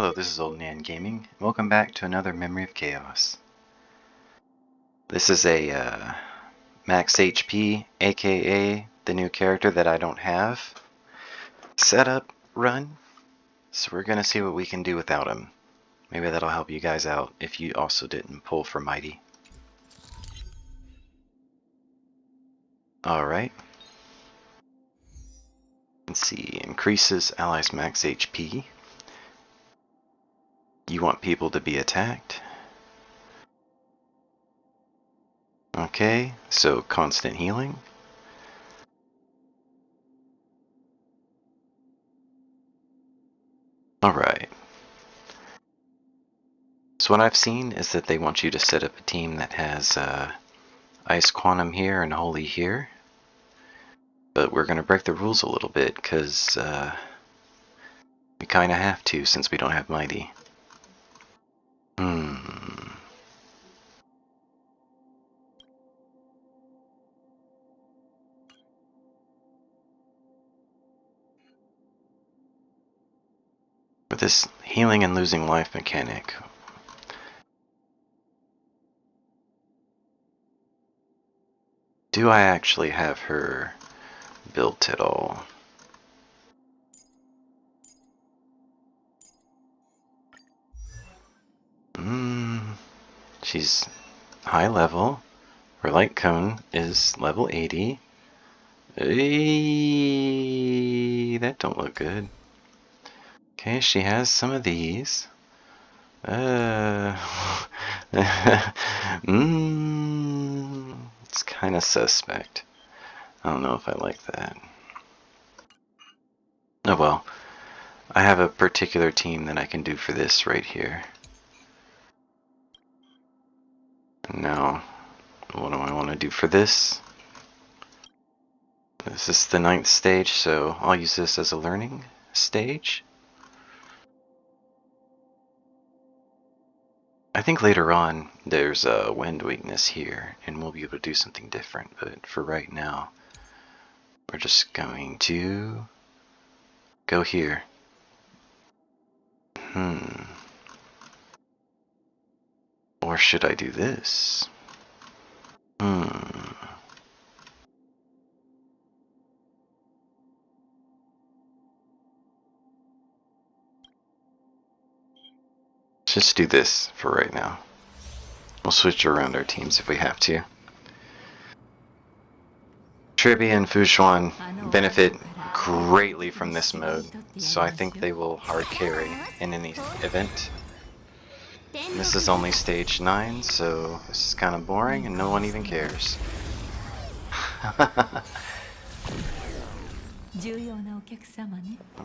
Hello, this is Old Nyan Gaming. Welcome back to another Memory of Chaos. This is a max HP, aka the new character that I don't have, setup run. So we're gonna see what we can do without him. Maybe that'll help you guys out if you also didn't pull for Mighty. Alright. Let's see, increases allies max HP. You want people to be attacked. Okay, so constant healing. Alright. So what I've seen is that they want you to set up a team that has Ice Quantum here and Holy here. But we're going to break the rules a little bit because we kind of have to since we don't have Mighty. With this healing and losing life mechanic, do I actually have her built at all? She's high level. Her light cone is level 80. That don't look good. Okay, she has some of these. It's kind of suspect. I don't know if I like that. Oh well. I have a particular team that I can do for this right here. Now, what do I want to do for this? This is the 9th stage, so I'll use this as a learning stage. I think later on there's a wind weakness here and we'll be able to do something different, but for right now we're just going to go here. Or should I do this? Just do this for right now. We'll switch around our teams if we have to. Trivia and Fushuan benefit greatly from this mode, so I think they will hard carry in any event. And this is only stage 9, so this is kind of boring and no one even cares.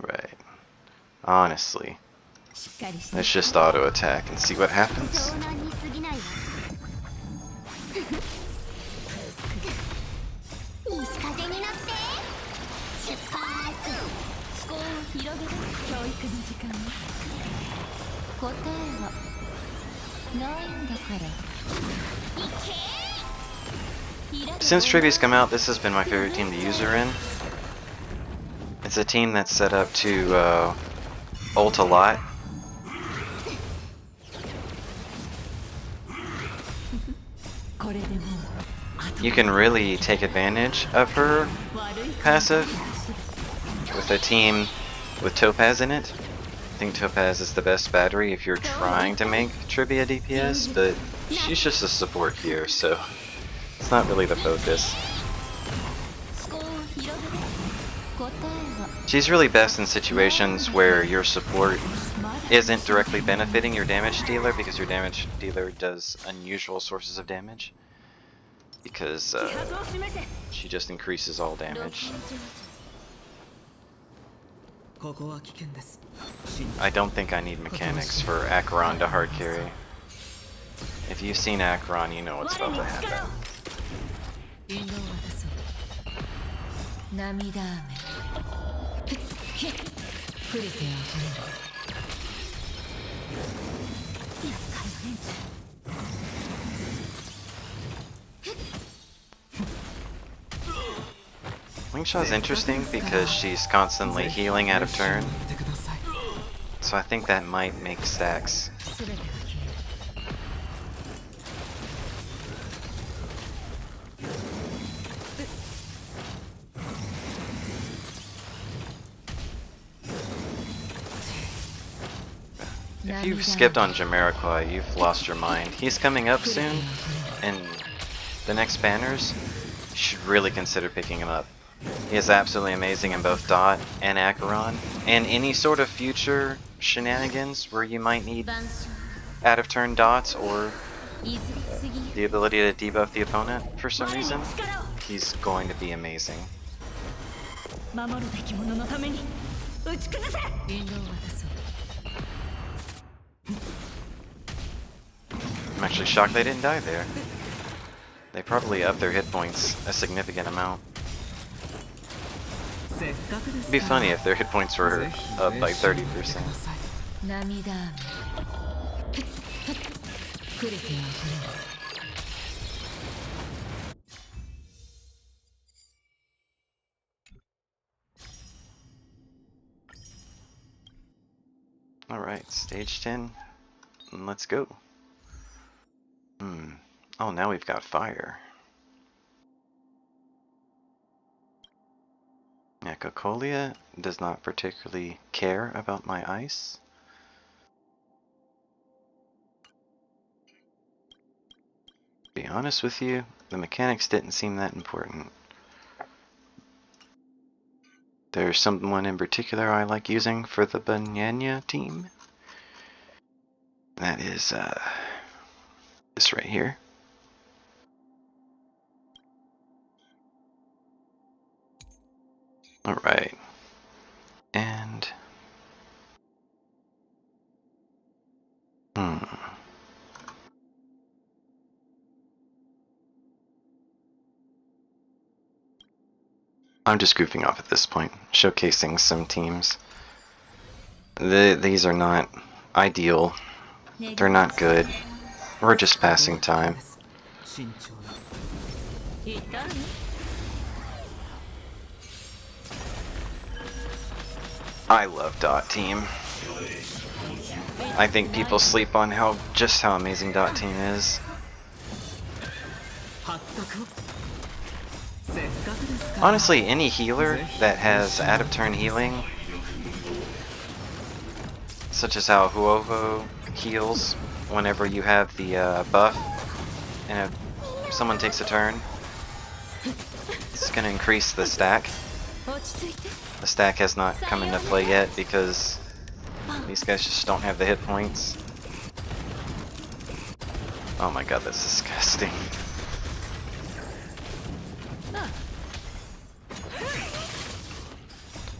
Right. Honestly. Let's just auto attack and see what happens. Since Trivia's come out, this has been my favorite team to use her in. It's a team that's set up to ult a lot. You can really take advantage of her passive with a team with Topaz in it. I think Topaz is the best battery if you're trying to make Trivia DPS, but she's just a support here, so it's not really the focus. She's really best in situations where your support isn't directly benefiting your damage dealer because your damage dealer does unusual sources of damage. Because she just increases all damage. I don't think I need mechanics for Acheron to hard carry. If you've seen Acheron, you know what's about to happen. Wingshaw's interesting because she's constantly healing out of turn. So I think that might make stacks. If you've skipped on Jamiroquai, you've lost your mind. He's coming up soon, and the next banners, you should really consider picking him up. He is absolutely amazing in both Dot and Acheron, and any sort of future shenanigans where you might need out of turn dots or the ability to debuff the opponent for some reason, he's going to be amazing. I'm actually shocked they didn't die there. They probably upped their hit points a significant amount. It'd be funny if their hit points were up by 30%. Alright, stage 10. Let's go. Oh, now we've got fire. Yeah, Cocolia does not particularly care about my ice. To be honest with you, the mechanics didn't seem that important. There's someone in particular I like using for the Banana team. That is this right here. Alright. And I'm just goofing off at this point, showcasing some teams. These are not ideal. They're not good. We're just passing time. I love Dot Team. I think people sleep on just how amazing Dot Team is. Honestly, any healer that has out of turn healing, such as how Huovo heals whenever you have the buff, and if someone takes a turn, it's going to increase the stack. The stack has not come into play yet because these guys just don't have the hit points. Oh my god, that's disgusting.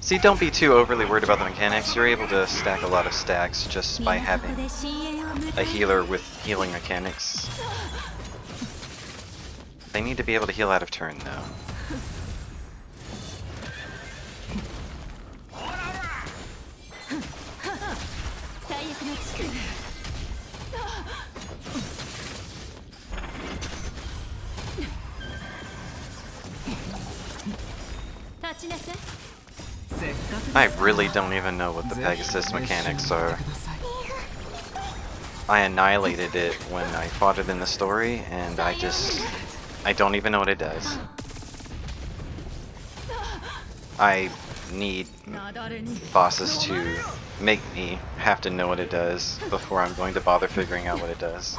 See, don't be too overly worried about the mechanics. You're able to stack a lot of stacks just by having a healer with healing mechanics. They need to be able to heal out of turn, though. I really don't even know what the Pegasus mechanics are. I annihilated it when I fought it in the story, and I don't even know what it does. I need bosses to make me have to know what it does before I'm going to bother figuring out what it does.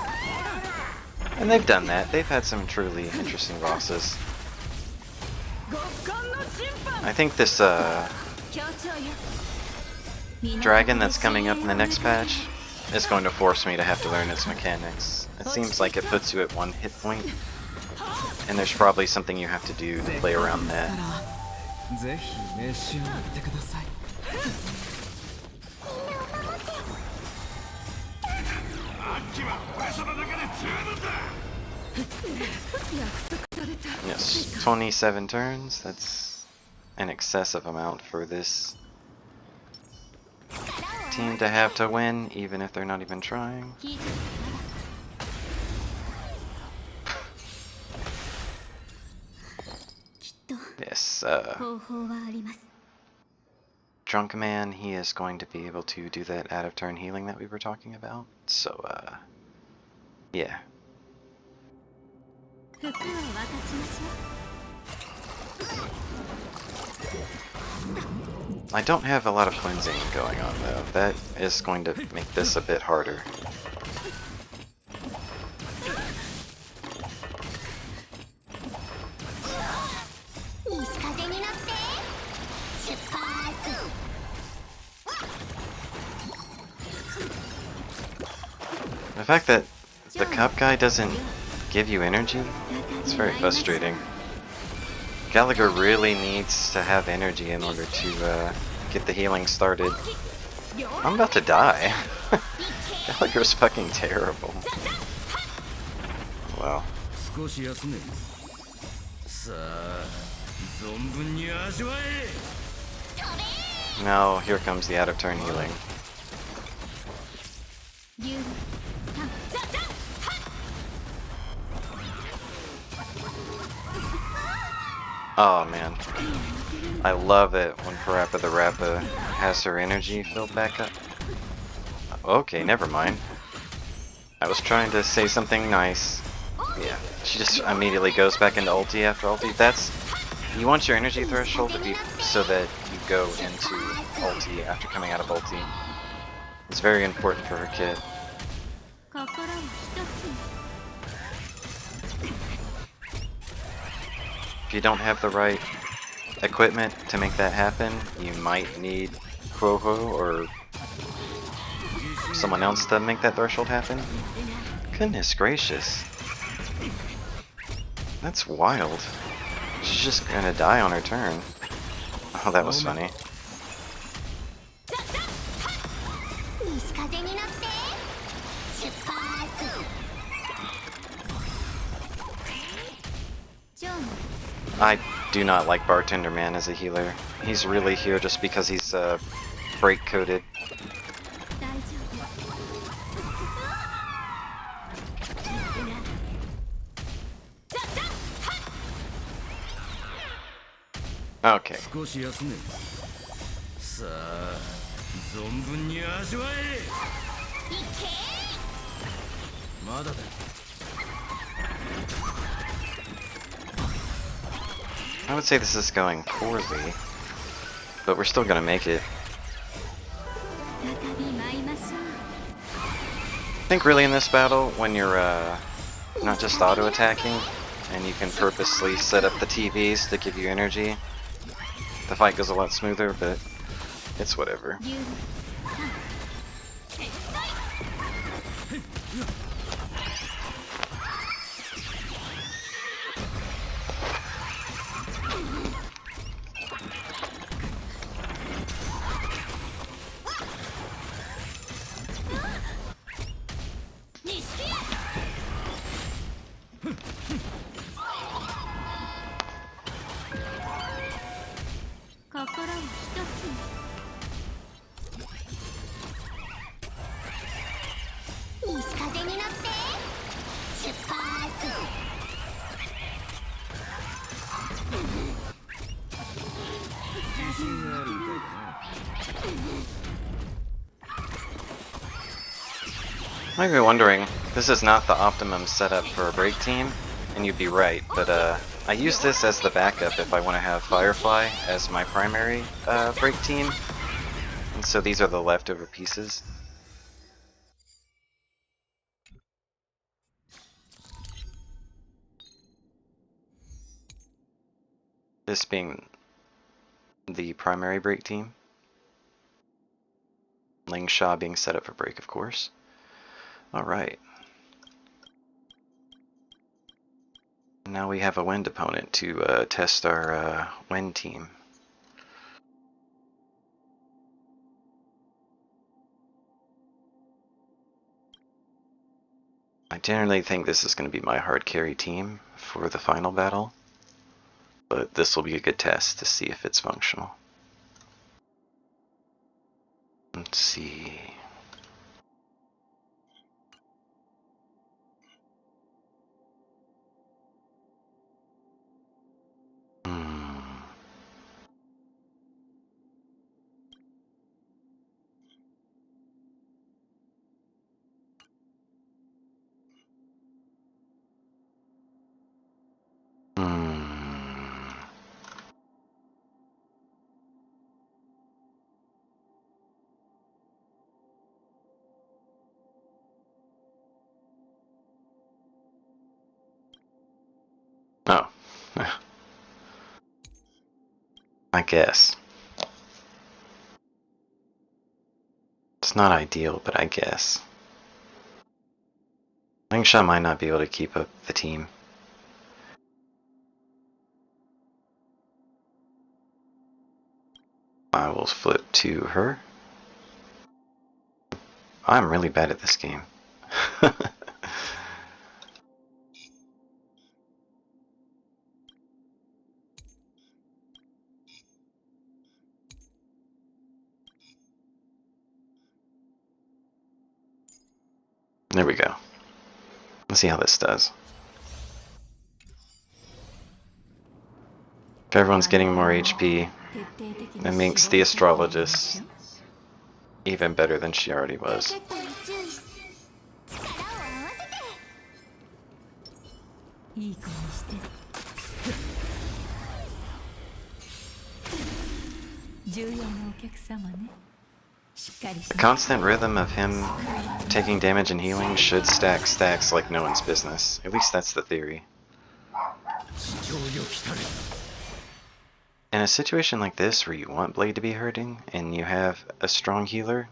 And they've done that. They've had some truly interesting bosses. I think this dragon that's coming up in the next patch is going to force me to have to learn its mechanics. It seems like it puts you at 1 hit point, and there's probably something you have to do to play around that. Yes, 27 turns, that's an excessive amount for this team to have to win, even if they're not even trying. Yes, Drunk Man, he is going to be able to do that out of turn healing that we were talking about. So, yeah. I don't have a lot of cleansing going on though. That is going to make this a bit harder. The fact that the cup guy doesn't give you energy, it's very frustrating. Gallagher really needs to have energy in order to get the healing started. I'm about to die. Gallagher's fucking terrible. Wow. Now, here comes the out of turn healing. Oh man. I love it when Parappa the Rappa has her energy filled back up. Okay, never mind. I was trying to say something nice. Yeah, she just immediately goes back into ulti after ulti. That's... You want your energy threshold to be so that you go into ulti after coming out of ulti. It's very important for her kit. If you don't have the right equipment to make that happen, you might need Quoho or someone else to make that threshold happen. Goodness gracious. That's wild. She's just gonna die on her turn. Oh, that was funny. I do not like Bartender Man as a healer. He's really here just because he's break coded. Okay. I would say this is going poorly, but we're still gonna make it. I think really in this battle, when you're not just auto-attacking, and you can purposely set up the TVs to give you energy, the fight goes a lot smoother, but it's whatever. Might be wondering, this is not the optimum setup for a break team, and you'd be right, but I use this as the backup if I want to have Firefly as my primary break team, and so these are the leftover pieces. This being the primary break team. Ling Sha being set up for break, of course. Alright. Now we have a wind opponent to test our wind team. I generally think this is going to be my hard carry team for the final battle, but this will be a good test to see if it's functional. Let's see. I guess. It's not ideal, but I guess. Lingsha might not be able to keep up the team. I will flip to her. I'm really bad at this game. There we go. Let's see how this does. If everyone's getting more HP, that makes the astrologist even better than she already was. The constant rhythm of him taking damage and healing should stack stacks like no one's business. At least that's the theory. In a situation like this where you want Blade to be hurting and you have a strong healer,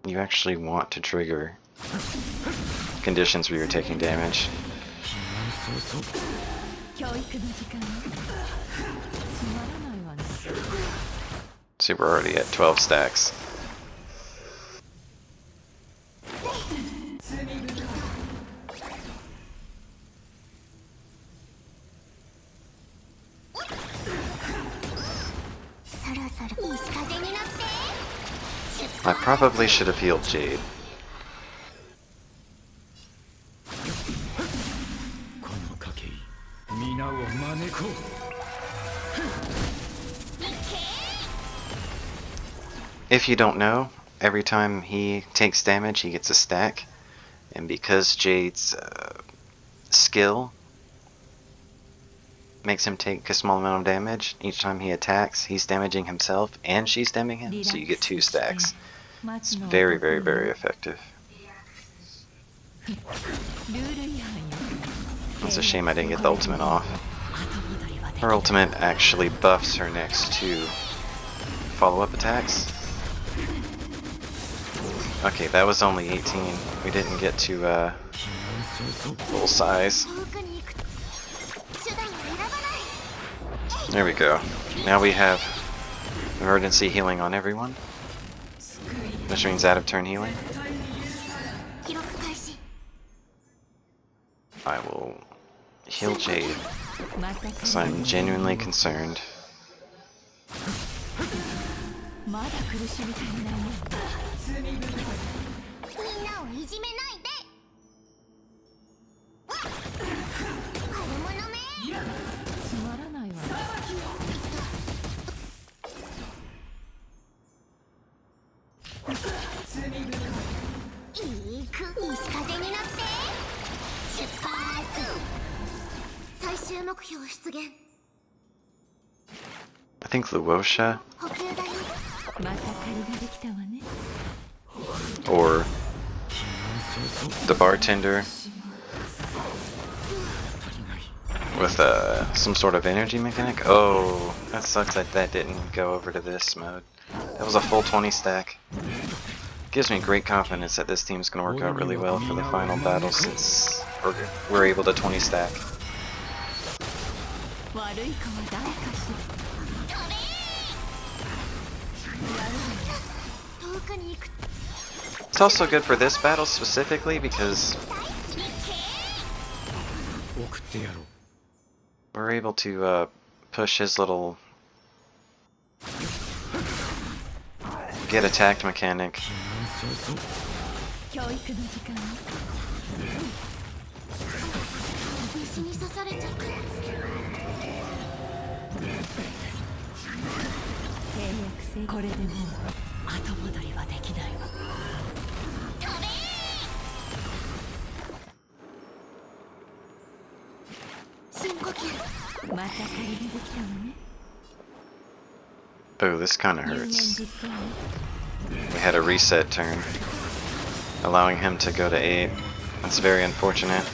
you actually want to trigger conditions where you're taking damage. See, we're already at 12 stacks. I probably should have healed Jade. If you don't know, every time he takes damage, he gets a stack. And because Jade's skill makes him take a small amount of damage, each time he attacks, he's damaging himself and she's damaging him, so you get 2 stacks. It's very, very, very effective. It's a shame I didn't get the ultimate off. Her ultimate actually buffs her next 2 follow-up attacks. Okay, that was only 18. We didn't get to full size. There we go. Now we have emergency healing on everyone, which means out of turn healing. I will heal Jade, because I'm genuinely concerned. I think Luosha or the bartender with some sort of energy mechanic. Oh, that sucks that that didn't go over to this mode. That was a full 20 stack. Gives me great confidence that this team's going to work out really well for the final battle, since we're able to 20 stack. It's also good for this battle specifically because we're able to push his little get attacked mechanic. Oh, this kinda hurts. We had a reset turn, allowing him to go to 8. That's very unfortunate.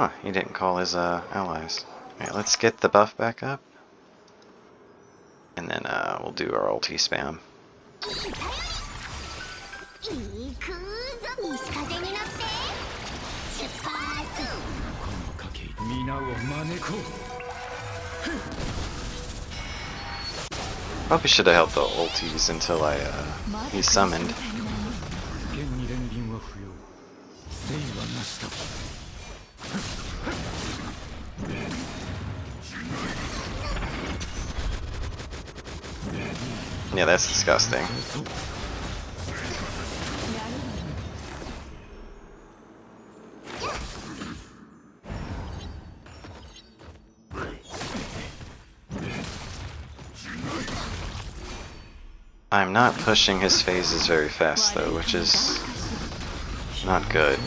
Huh, he didn't call his allies. Alright, let's get the buff back up. And then we'll do our ulti spam. Probably should have held the ultis until he summoned. Yeah, that's disgusting. I'm not pushing his phases very fast though, which is not good.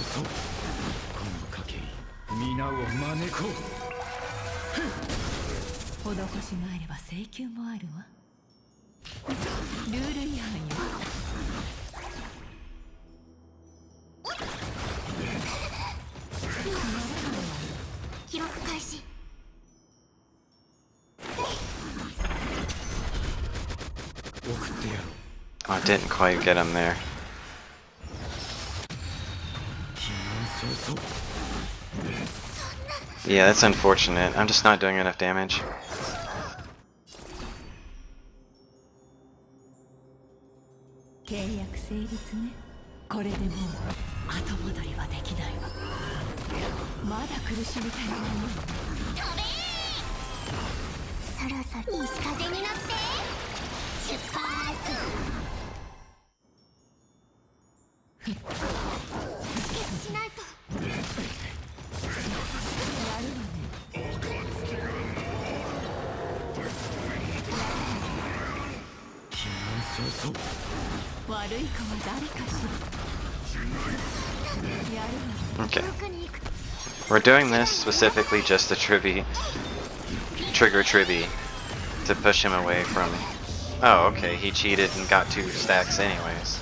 Oh, I didn't quite get him there. Yeah, that's unfortunate. I'm just not doing enough damage. Okay. We're doing this specifically just to trigger Tribby to push him away from... Oh, okay, he cheated and got 2 stacks anyways.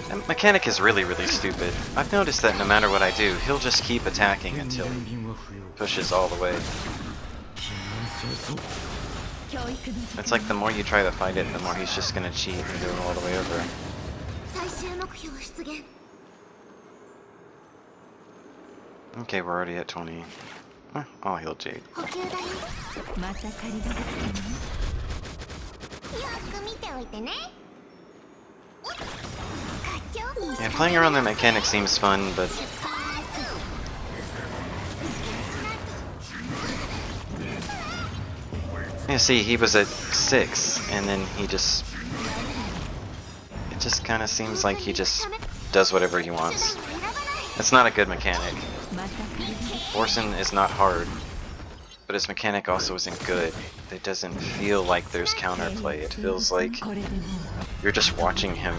And mechanic is really stupid. I've noticed that no matter what I do, he'll just keep attacking until he pushes all the way. It's like the more you try to fight it, the more he's just gonna cheat and go all the way over. Okay, we're already at 20. I'll heal Jade. Yeah, playing around the mechanic seems fun, but... Yeah, see, he was at 6, and then he just... It just kind of seems like he just does whatever he wants. It's not a good mechanic. Orson is not hard, but his mechanic also isn't good. It doesn't feel like there's counterplay. It feels like you're just watching him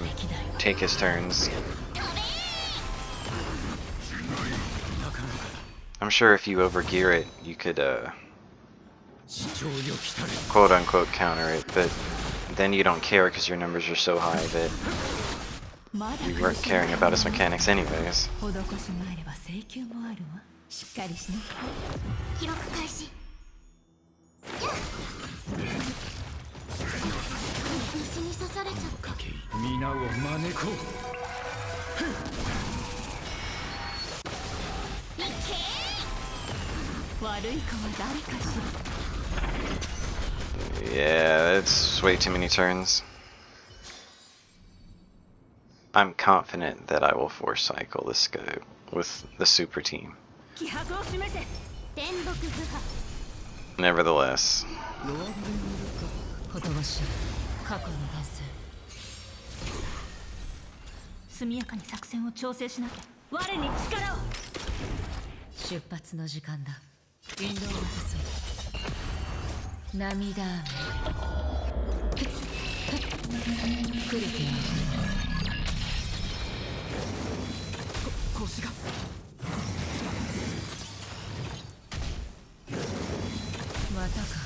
take his turns. I'm sure if you overgear it, you could quote-unquote counter it, but then you don't care because your numbers are so high that you weren't caring about his mechanics anyways. Yeah, it's way too many turns. I'm confident that I will force cycle this guy with the super team. Nevertheless.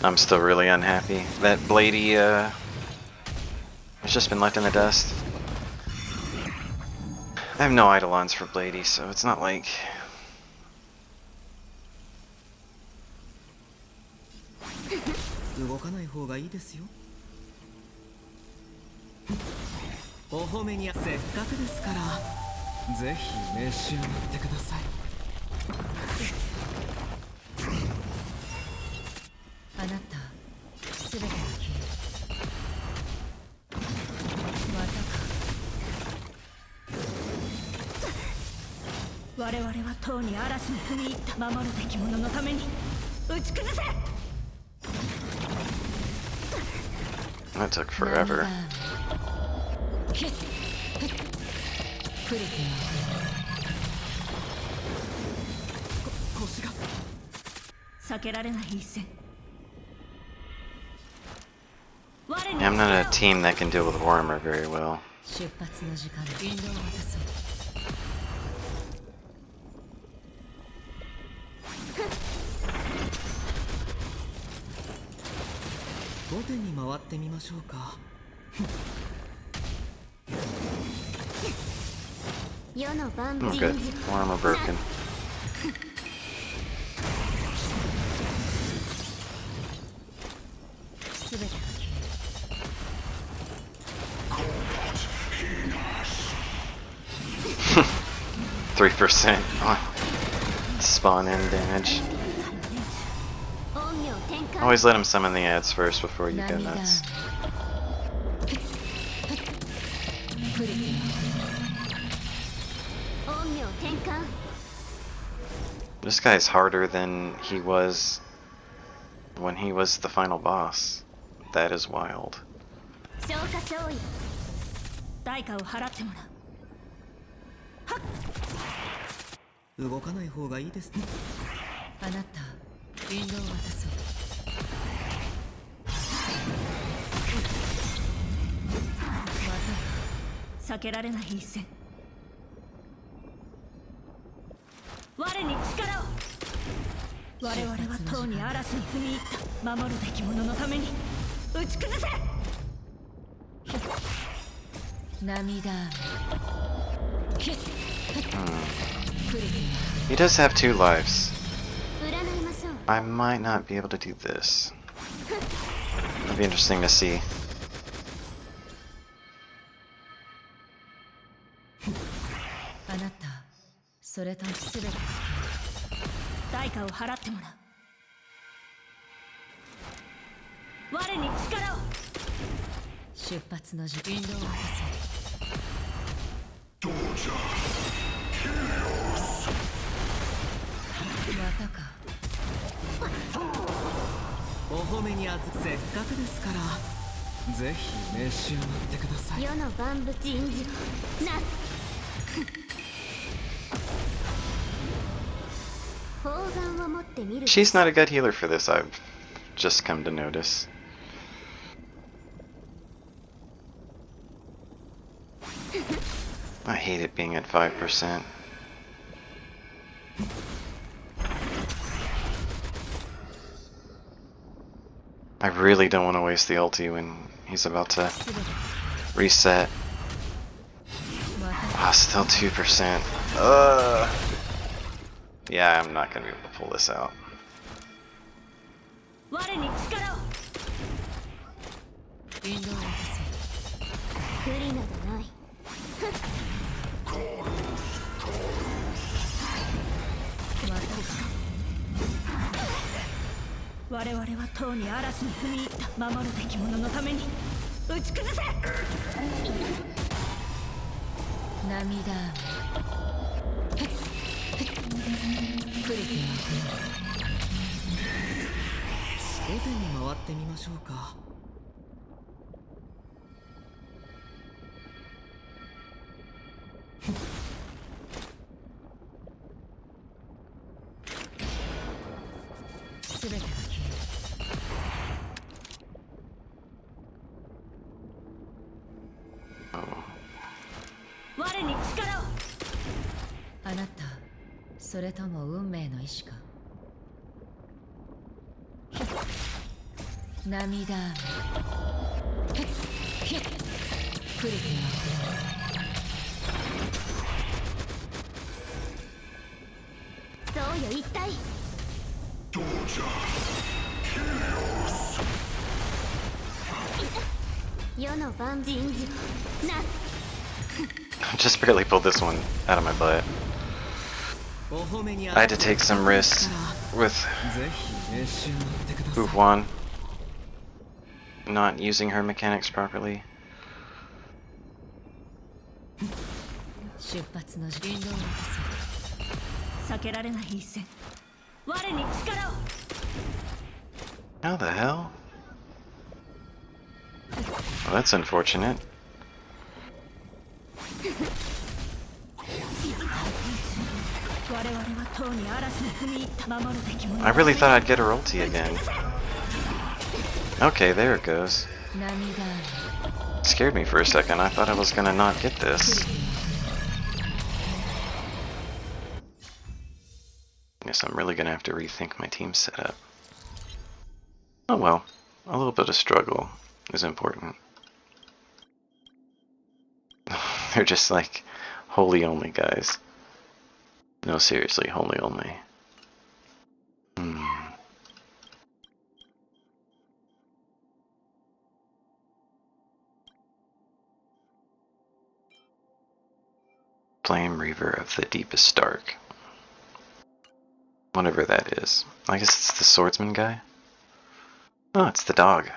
I'm still really unhappy. That Blady has just been left in the dust. I have no Eidolons for Blady, so it's not like 動かない方がいいですよ。お褒めにせっかくですからぜひ召し上がってください。あなた全てが消える。またか。我々はとうに嵐に踏み入った。守るべき者のために打ち崩せ。 That took forever. 腰が避けられない一戦。 Yeah, I'm not a team that can deal with Warhammer very well. 出発の時間。引導を渡そう。後手に回ってみましょうか。世の万 I'm good. Warhammer broken. 全てが消える。 3% on spawn in damage. Always let him summon the ads first before you go nuts. This guy's harder than he was when he was the final boss. That is wild. 代価を払ってもらう。動かない方がいいですね。あなた引導を渡そう。また避けられない一戦。我に力を。我々はとうに嵐に踏み入った。守るべき者のために打ち崩せ。涙。 He does have 2 lives. I might not be able to do this. It'll be interesting to see. あなたそれとも全て代価を払ってもらう。我に力を。出発の時引導を渡そう。またか。お褒めにあずせっかくですからぜひ召し上がってください。世の万物人事なす。She's not a good healer for this, I've just come to notice. I hate it being at 5%. I really don't want to waste the ulti when he's about to reset. Ah, still 2%. Yeah, I'm not going to be able to pull this out.後手に回ってみましょうか。全てが消える。我に力を。あなたそれとも運命の意志か。涙。そうよ一体。どうじゃ。Just barely pulled this one out of my butt. I had to take some risks with Huan not using her mechanics properly. 出発の時間を避けられない一戦我に力を How the hell? Well, that's unfortunate. I really thought I'd get her ulti again. Okay, there it goes. Scared me for a second. I thought I was gonna not get this. Guess I'm really gonna have to rethink my team setup. Oh well, a little bit of struggle is important. They're just like holy only guys. No, seriously, holy only. Flame Reaver of the Deepest Dark. Whatever that is. I guess it's the swordsman guy? Oh, it's the dog.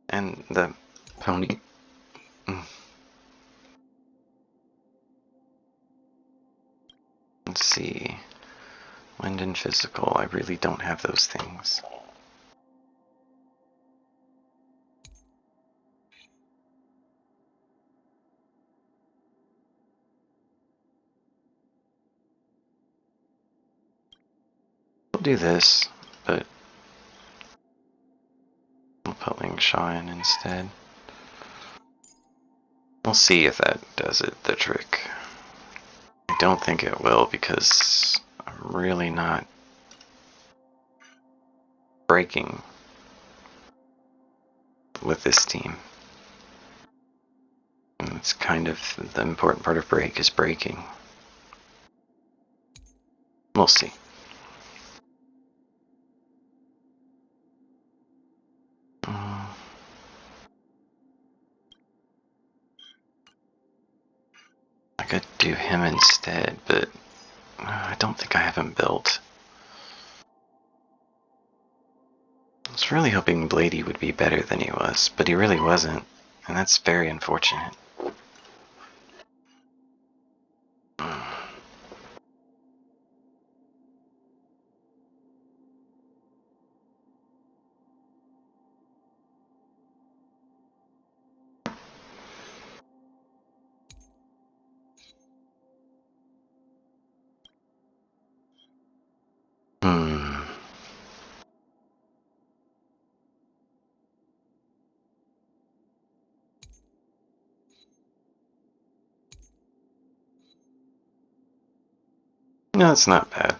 And the pony. Let's see. Wind and physical. I really don't have those things. We'll do this, but we'll put Ling Sha in instead. We'll see if that does it, the trick. I don't think it will because I'm really not breaking with this team. And it's kind of the important part of break is breaking. We'll see. I could do him instead, but I don't think I have him built. I was really hoping Blady would be better than he was, but he really wasn't, and that's very unfortunate. No, it's not bad.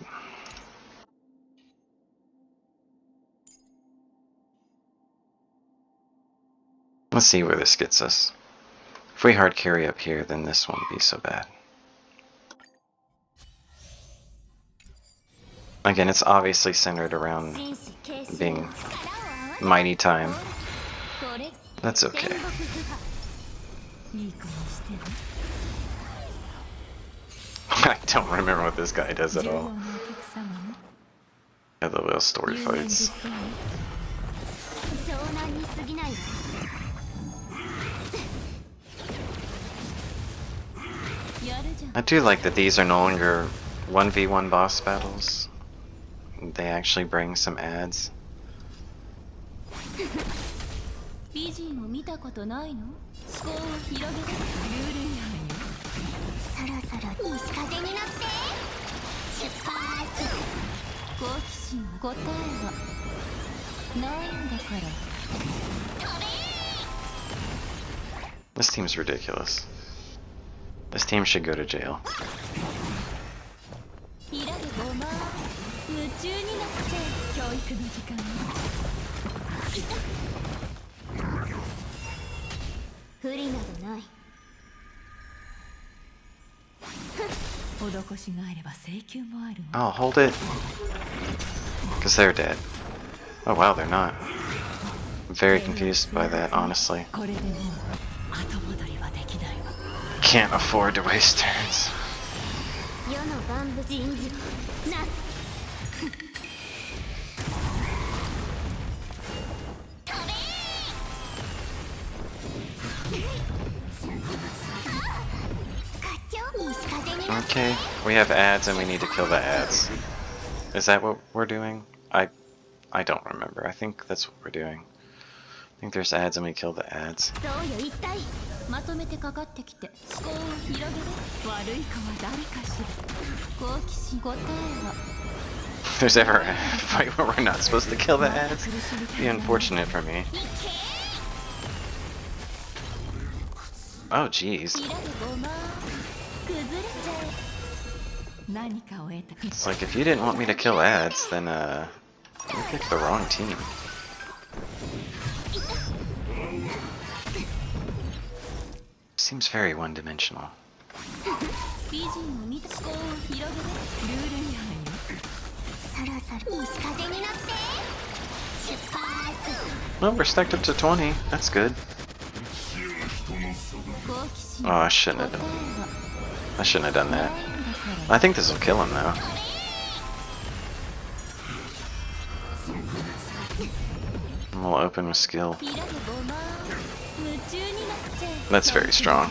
Let's see where this gets us. If we hard carry up here, then this won't be so bad. Again, it's obviously centered around being mighty time. That's okay. I don't remember what this guy does at all. Yeah, the little story fights. I do like that these are no longer 1v1 boss battles. They actually bring some ads. This team's ridiculous. This team should go to jail. Oh, hold it. Because they're dead. Oh wow, they're not. I'm very confused by that, honestly. これでもう後戻りはできないわ Can't afford to waste turns. 世の万物人事なす Okay, we have ads and we need to kill the ads. Is that what we're doing? I don't remember. I think that's what we're doing. I think there's ads and we kill the ads. そうよ一体まとめてかかってきて思考を広げる悪い子は誰かしら好奇心答えは If there's ever a fight where we're not supposed to kill the ads, it'd be unfortunate for me. Oh, jeez. 開けごま崩れちゃえ何かを得た It's like, if you didn't want me to kill ads, then, you picked the wrong team. Seems very one-dimensional. 美人を見て思考を広げるルール違反よそろそろ西風になって出発 Well, we're stacked up to 20. That's good. 好奇心 Oh, I shouldn't have done that. I think this will kill him, though. We'll open with skill. 開けごま夢中になっちゃえ That's very strong.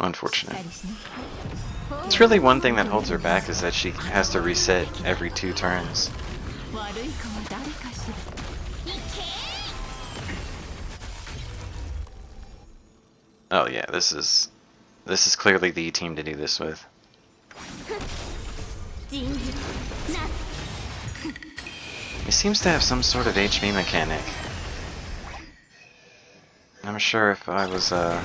Unfortunate. It's really one thing that holds her back is that she has to reset every 2 turns. 悪い子は誰かしら Oh yeah, this is clearly the team to do this with. 人事なす He seems to have some sort of HP mechanic. I'm sure if I was a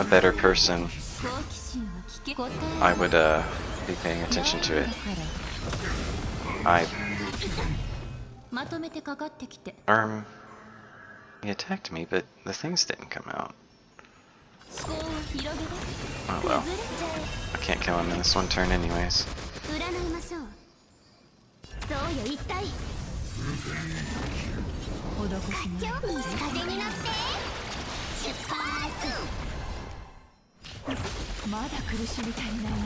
better person, 好奇心は聞け答え I would be paying attention to it. まとめてかかってきて He attacked me, but the things didn't come out. 思考を広げる Oh well, 崩れちゃ I can't kill him in this one turn anyways. え占いましょうそうよ一体施しの西風になって出発まだ苦しみ足りないよ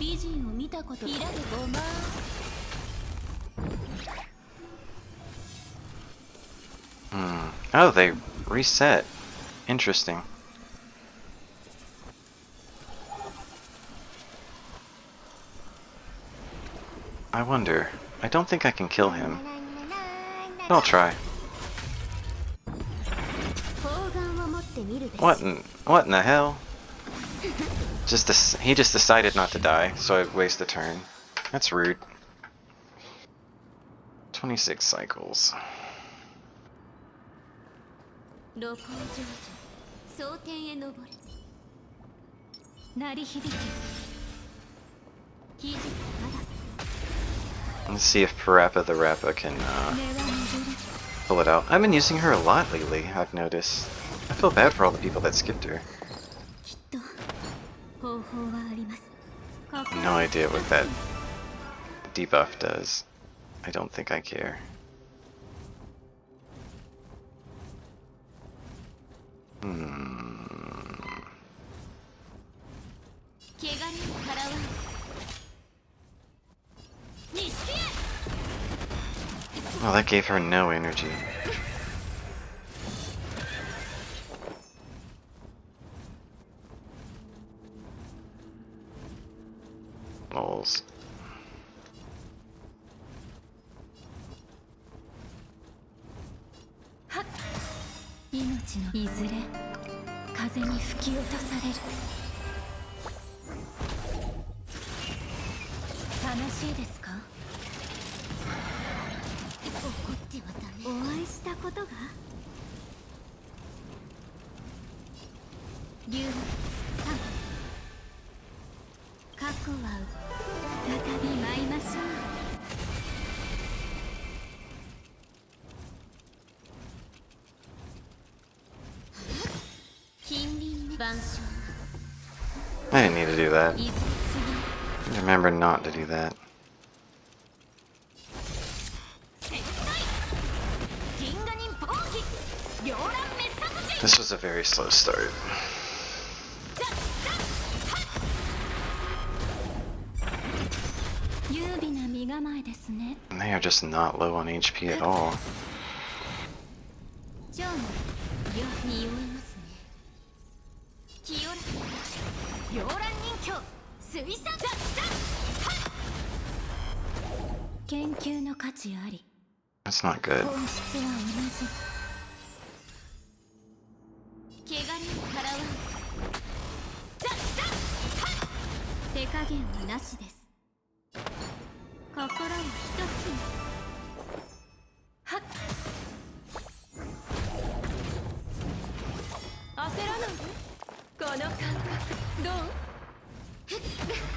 美人を見たこと開けごま Oh, they reset. Interesting. I wonder. I don't think I can kill him. But I'll try. 砲丸を持ってみるべし What in the hell? He just decided not to die, so I waste a turn. That's rude. 26 cycles. 露光成就蒼天へ昇れ鳴り響け期日まだ Let's see if Parappa the Rappa can 根は戻る pull it out. I've been using her a lot lately, I've noticed. I feel bad for all the people that skipped her. きっと方法はあります No idea what that debuff does. I don't think I care. Hmm. 汚れを払わん錦へ Well, that gave her no energy. Lols. 命のいずれ風に吹き落とされる楽しいですか怒ってはダメお会いしたことが竜さん過去は再び舞いましょう I didn't need to do that. Remember not to do that. This was a very slow start. And they are just not low on HP at all. That's not good.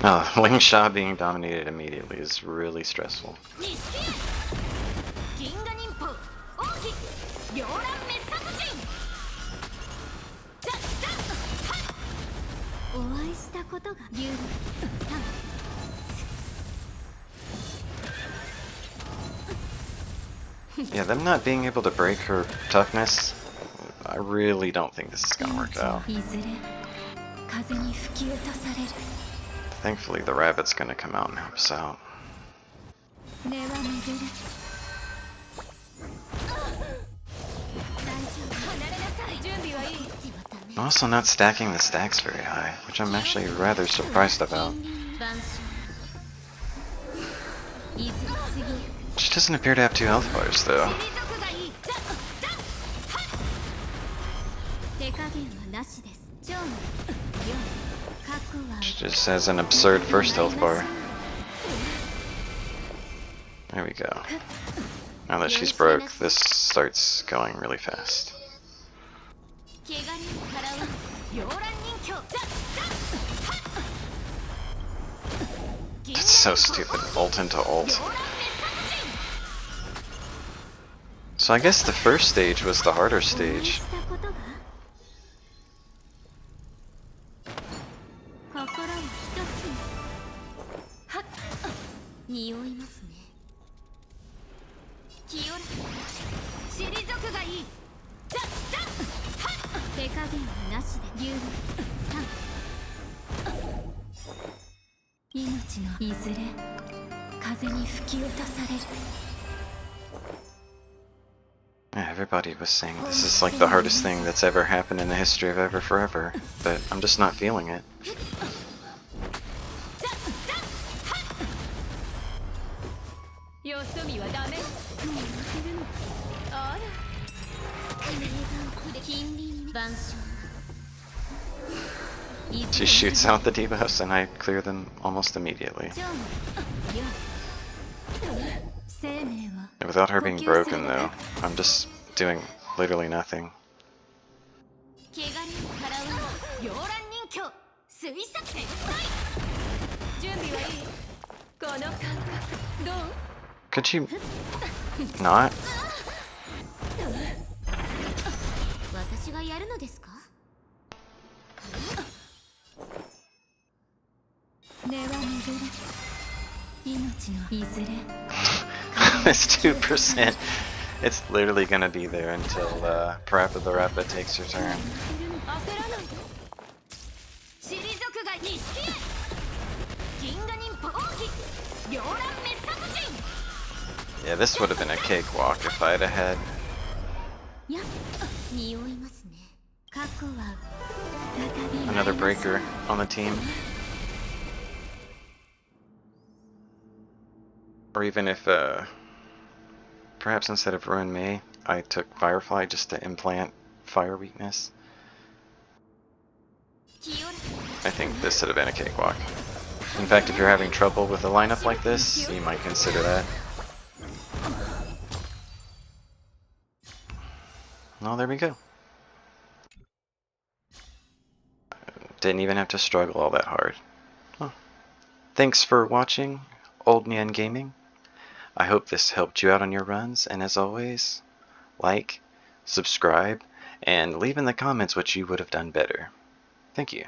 Oh, Wing Sha being dominated immediately is really stressful. Yeah, them not being able to break her toughness, I really don't think this is gonna work out. Thankfully, the rabbit's gonna come out and help us out. I'm also not stacking the stacks very high, which I'm actually rather surprised about. She doesn't appear to have 2 health bars, though. She just has an absurd first health bar. There we go. Now that she's broke, this starts going really fast. It's so stupid, ult into ult. So I guess the first stage was the harder stage. Yeah, everybody was saying this is like the hardest thing that's ever happened in the history of Ever Forever, but I'm just not feeling it. She shoots out the debuffs and I clear them almost immediately. And without her being broken though, I'm just doing literally nothing. Could you not? It's 2%. It's literally gonna be there until Parappa the Rappa takes her turn. Yeah, this would have been a cakewalk if I'd have had. Another breaker on the team. Or even if, perhaps instead of Ruin Mei, I took Firefly just to implant fire weakness. I think this would have been a cakewalk. In fact, if you're having trouble with a lineup like this, you might consider that. Well, there we go. Didn't even have to struggle all that hard. Well, thanks for watching, Old Nyan Gaming. I hope this helped you out on your runs, and as always, like, subscribe, and leave in the comments what you would have done better. Thank you.